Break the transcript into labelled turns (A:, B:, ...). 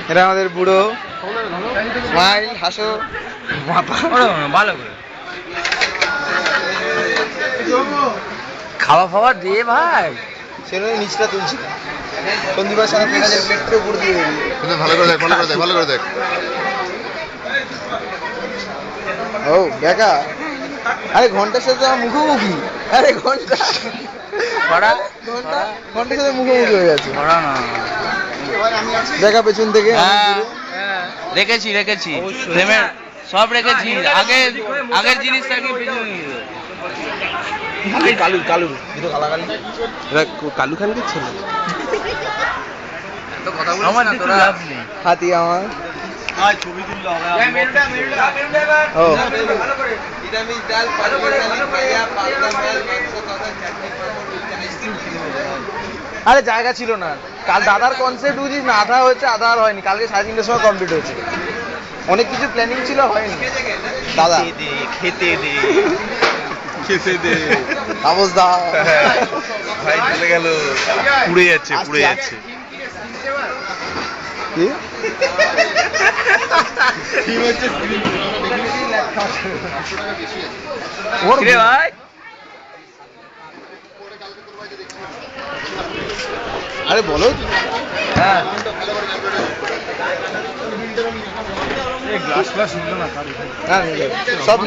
A: এটা আমাদের বুড়ো স্মাইল, হাসো মাথা
B: ভালো করে খাওয়া ফাওয়া দিয়ে ভাই,
A: সেটা নিচটা তুলছি না। সন্দীপের সঙ্গে পেঁয়াজের প্লেটটা উপর দিয়ে
C: ভালো করে দেখ, ভালো করে দেখ, ভালো করে দেখ।
A: ও বেকা, আরে ঘন্টার সাথে আমার মুখোমুখি, আরে ঘন্টার সাথে মুখোমুখি হয়ে গেছে। দেখা পেছন থেকে
B: রেখেছি ফ্রেমের সব রেখেছি, আগের জিনিসটাকে
A: কালু কালু দুটো গালাগালি, এরা কালু খানকে ছেলে। হাতি আমার ছবি তুললো ও আরে জায়গা ছিল না কাল। দাদার কনসেপ্ট বুঝিস না, আধা হয়েছে আধা আর হয়নি। কালকে 3:30টার সময় কমপ্লিট হয়েছে। অনেক কিছু প্ল্যানিং ছিল, হয়নি। দাদা খেতে দে তাপস দা
C: ভাই চলে গেল, পুড়ে যাচ্ছে
B: কি ভাই?
A: আরে বলো।
B: হ্যাঁ
A: সব